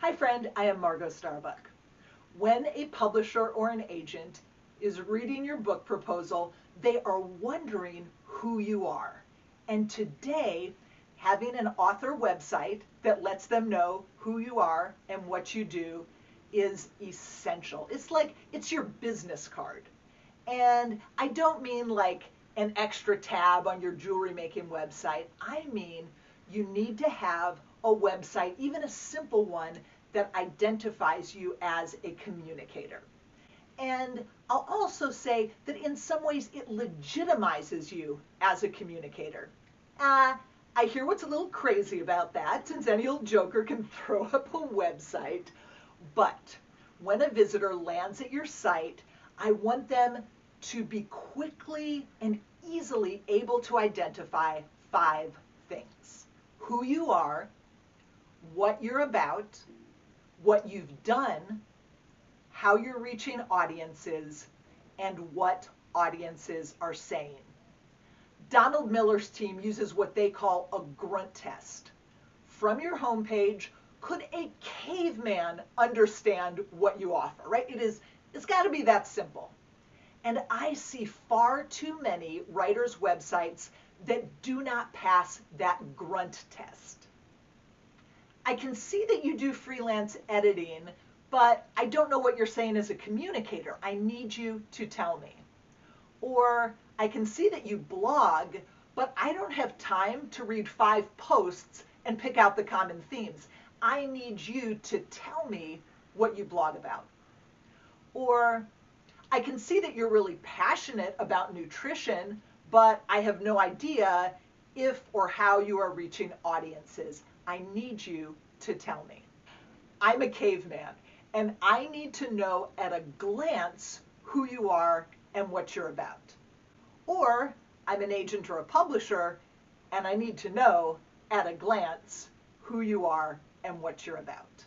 Hi friend, I am Margot Starbuck. When a publisher or an agent is reading your book proposal, they are wondering who you are. And today, having an author website that lets them know who you are and what you do is essential. It's your business card. And I don't mean like an extra tab on your jewelry making website. I mean, you need to have a website, even a simple one, that identifies you as a communicator. And I'll also say that in some ways it legitimizes you as a communicator. I hear what's a little crazy about that, since any old joker can throw up a website. But when a visitor lands at your site, I want them to be quickly and easily able to identify 5 things: who you are, what you're about, what you've done, how you're reaching audiences, and what audiences are saying. Donald Miller's team uses what they call a grunt test. From your homepage, could a caveman understand what you offer, right? It's got to be that simple. And I see far too many writers' websites that do not pass that grunt test. I can see that you do freelance editing, but I don't know what you're saying as a communicator. I need you to tell me. Or I can see that you blog, but I don't have time to read 5 posts and pick out the common themes. I need you to tell me what you blog about. Or I can see that you're really passionate about nutrition, but I have no idea if or how you are reaching audiences. I need you to tell me. I'm a caveman, and I need to know at a glance who you are and what you're about. Or I'm an agent or a publisher, and I need to know at a glance who you are and what you're about.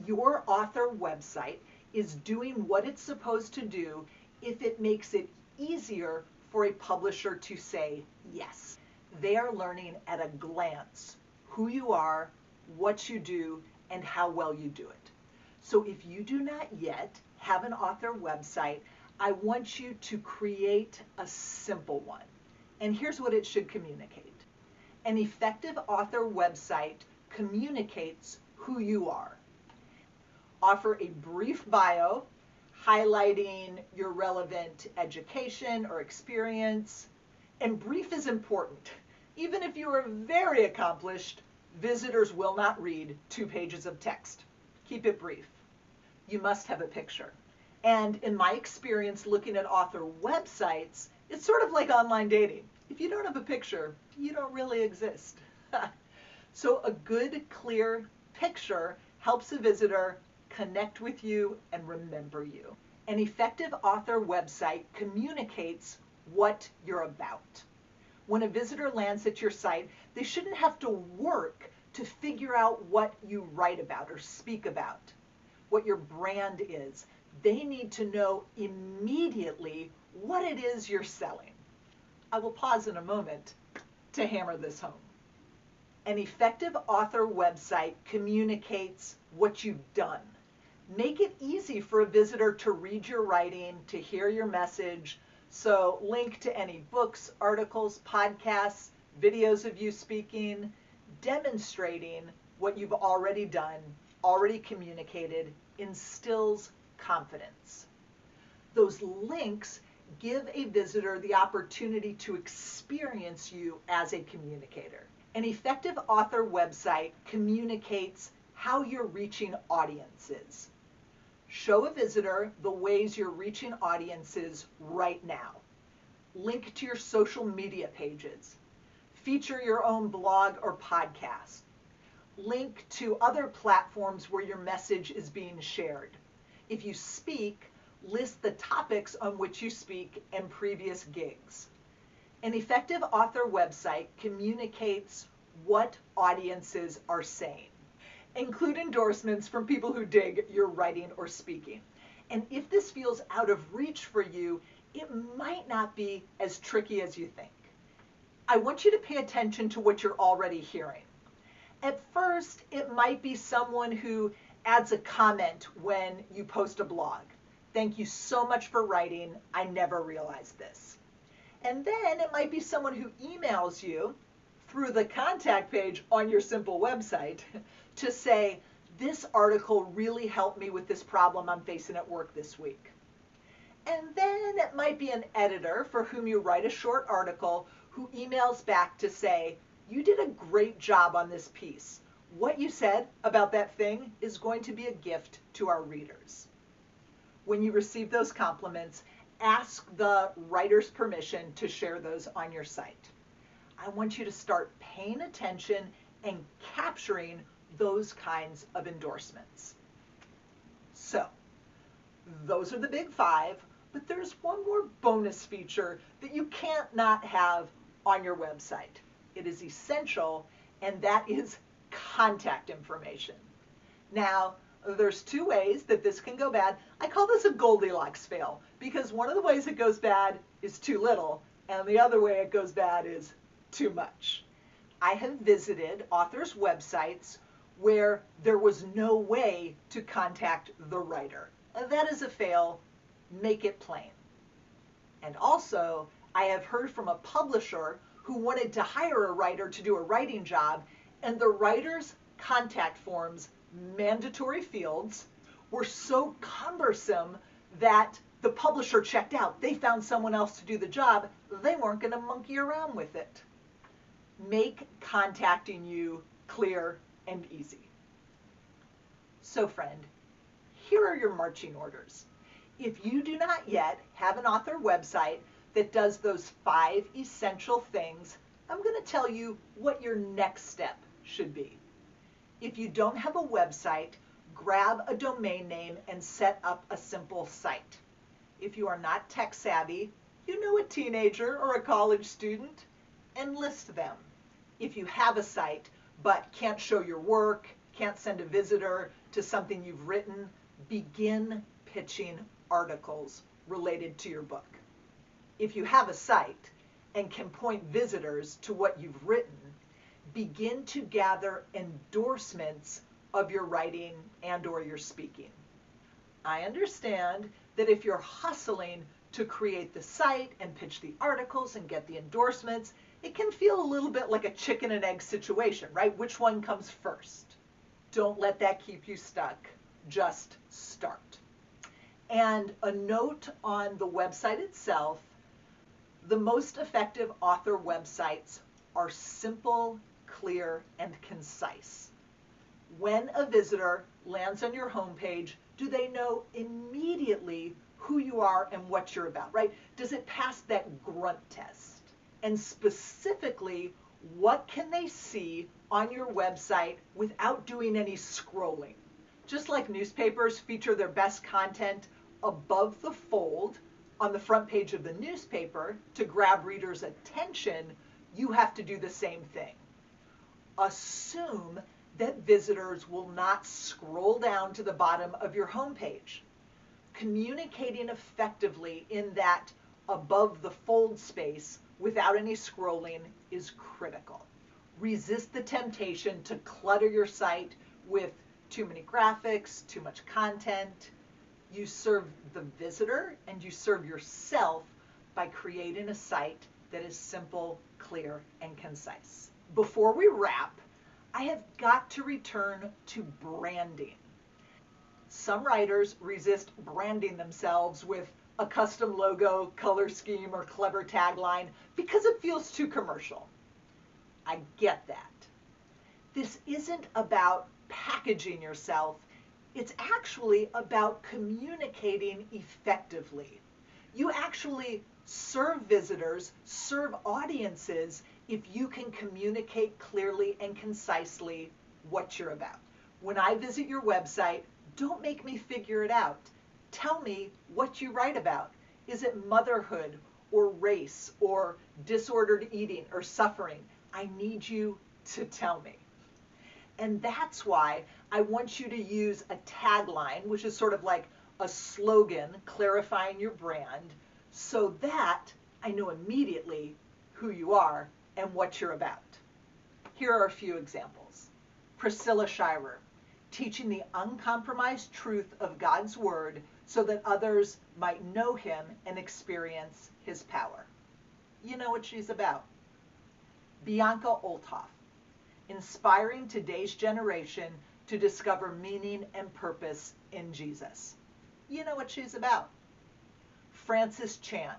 Your author website is doing what it's supposed to do if it makes it easier for a publisher to say yes. They are learning at a glance who you are, what you do, and how well you do it. So if you do not yet have an author website, I want you to create a simple one. And here's what it should communicate. An effective author website communicates who you are. Offer a brief bio highlighting your relevant education or experience. And brief is important. Even if you are very accomplished, visitors will not read 2 pages of text. Keep it brief. You must have a picture. And in my experience looking at author websites, it's sort of like online dating. If you don't have a picture, you don't really exist. So a good, clear picture helps a visitor connect with you and remember you. An effective author website communicates what you're about. When a visitor lands at your site, they shouldn't have to work to figure out what you write about or speak about, what your brand is. They need to know immediately what it is you're selling. I will pause in a moment to hammer this home. An effective author website communicates what you've done. Make it easy for a visitor to read your writing, to hear your message. So link to any books, articles, podcasts, videos of you speaking, demonstrating what you've already done, already communicated, instills confidence. Those links give a visitor the opportunity to experience you as a communicator. An effective author website communicates how you're reaching audiences. Show a visitor the ways you're reaching audiences right now. Link to your social media pages. Feature your own blog or podcast. Link to other platforms where your message is being shared. If you speak, list the topics on which you speak and previous gigs. An effective author website communicates what audiences are saying. Include endorsements from people who dig your writing or speaking. And if this feels out of reach for you, it might not be as tricky as you think. I want you to pay attention to what you're already hearing. At first, it might be someone who adds a comment when you post a blog. Thank you so much for writing. I never realized this. And then it might be someone who emails you through the contact page on your simple website to say, this article really helped me with this problem I'm facing at work this week. And then it might be an editor for whom you write a short article who emails back to say, you did a great job on this piece. What you said about that thing is going to be a gift to our readers. When you receive those compliments, ask the writer's permission to share those on your site. I want you to start paying attention and capturing those kinds of endorsements. So, those are the big 5, but there's one more bonus feature that you can't not have on your website. It is essential, and that is contact information. Now, there's 2 ways that this can go bad. I call this a Goldilocks fail because one of the ways it goes bad is too little, and the other way it goes bad is too much. I have visited authors' websites where there was no way to contact the writer. That is a fail. Make it plain. And also, I have heard from a publisher who wanted to hire a writer to do a writing job, and the writer's contact forms, mandatory fields, were so cumbersome that the publisher checked out. They found someone else to do the job. They weren't going to monkey around with it. Make contacting you clear and easy. So friend, here are your marching orders. If you do not yet have an author website that does those 5 essential things, I'm going to tell you what your next step should be. If you don't have a website, grab a domain name and set up a simple site. If you are not tech savvy, you know a teenager or a college student, and list them. If you have a site but can't show your work, can't send a visitor to something you've written, begin pitching articles related to your book. If you have a site and can point visitors to what you've written, begin to gather endorsements of your writing and or your speaking. I understand that if you're hustling to create the site and pitch the articles and get the endorsements, it can feel a little bit like a chicken and egg situation, right? Which one comes first? Don't let that keep you stuck. Just start. And a note on the website itself, the most effective author websites are simple, clear, and concise. When a visitor lands on your homepage, do they know immediately who you are and what you're about, right? Does it pass that grunt test? And specifically, what can they see on your website without doing any scrolling? Just like newspapers feature their best content above the fold on the front page of the newspaper to grab readers' attention, you have to do the same thing. Assume that visitors will not scroll down to the bottom of your homepage. Communicating effectively in that above the fold space without any scrolling is critical. Resist the temptation to clutter your site with too many graphics, too much content. You serve the visitor and you serve yourself by creating a site that is simple, clear, and concise. Before we wrap, I have got to return to branding. Some writers resist branding themselves with a custom logo, color scheme, or clever tagline because it feels too commercial. I get that. This isn't about packaging yourself. It's actually about communicating effectively. You actually serve visitors, serve audiences if you can communicate clearly and concisely what you're about. When I visit your website, don't make me figure it out. Tell me what you write about. Is it motherhood or race or disordered eating or suffering? I need you to tell me. And that's why I want you to use a tagline, which is sort of like a slogan clarifying your brand, so that I know immediately who you are and what you're about. Here are a few examples. Priscilla Shirer, teaching the uncompromised truth of God's Word so that others might know Him and experience His power. You know what she's about. Bianca Olthoff, inspiring today's generation to discover meaning and purpose in Jesus. You know what she's about. Francis Chan,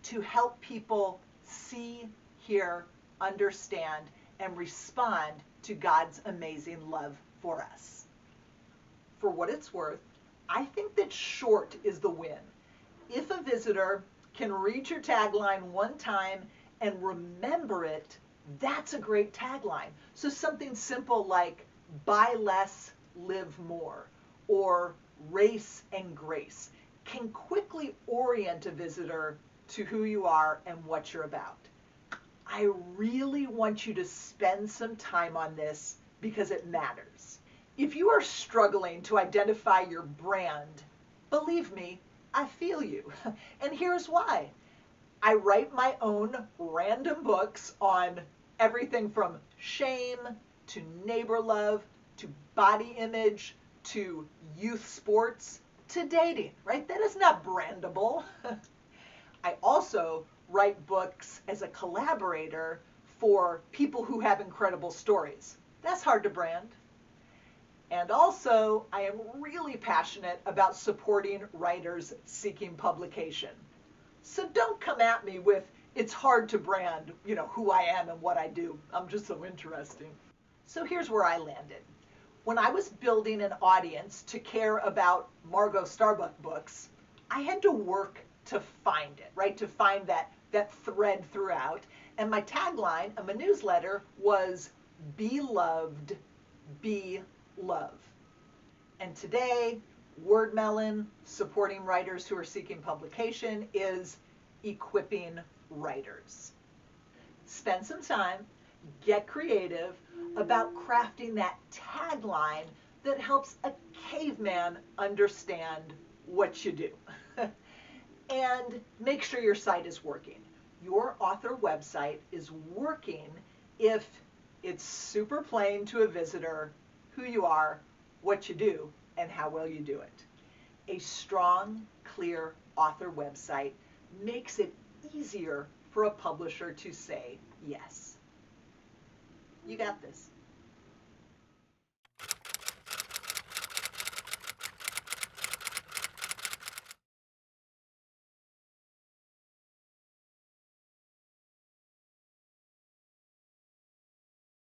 to help people see, hear, understand, and respond to God's amazing love for us. For what it's worth, I think that short is the win. If a visitor can read your tagline one time and remember it, that's a great tagline. So something simple like buy less, live more, or race and grace can quickly orient a visitor to who you are and what you're about. I really want you to spend some time on this because it matters. If you are struggling to identify your brand, believe me, I feel you. And here's why. I write my own random books on everything from shame to neighbor love to body image to youth sports to dating, right? That is not brandable. I also write books as a collaborator for people who have incredible stories. That's hard to brand. And also, I am really passionate about supporting writers seeking publication. So don't come at me with, it's hard to brand, who I am and what I do. I'm just so interesting. So here's where I landed. When I was building an audience to care about Margot Starbuck books, I had to work to find it, right? To find that thread throughout. And my tagline of my newsletter was, be loved, be love. And today, WordMelon, supporting writers who are seeking publication, is equipping writers. Spend some time, get creative about crafting that tagline that helps a caveman understand what you do. And make sure your site is working. Your author website is working if it's super plain to a visitor who you are, what you do, and how well you do it. A strong, clear author website makes it easier for a publisher to say yes. You got this.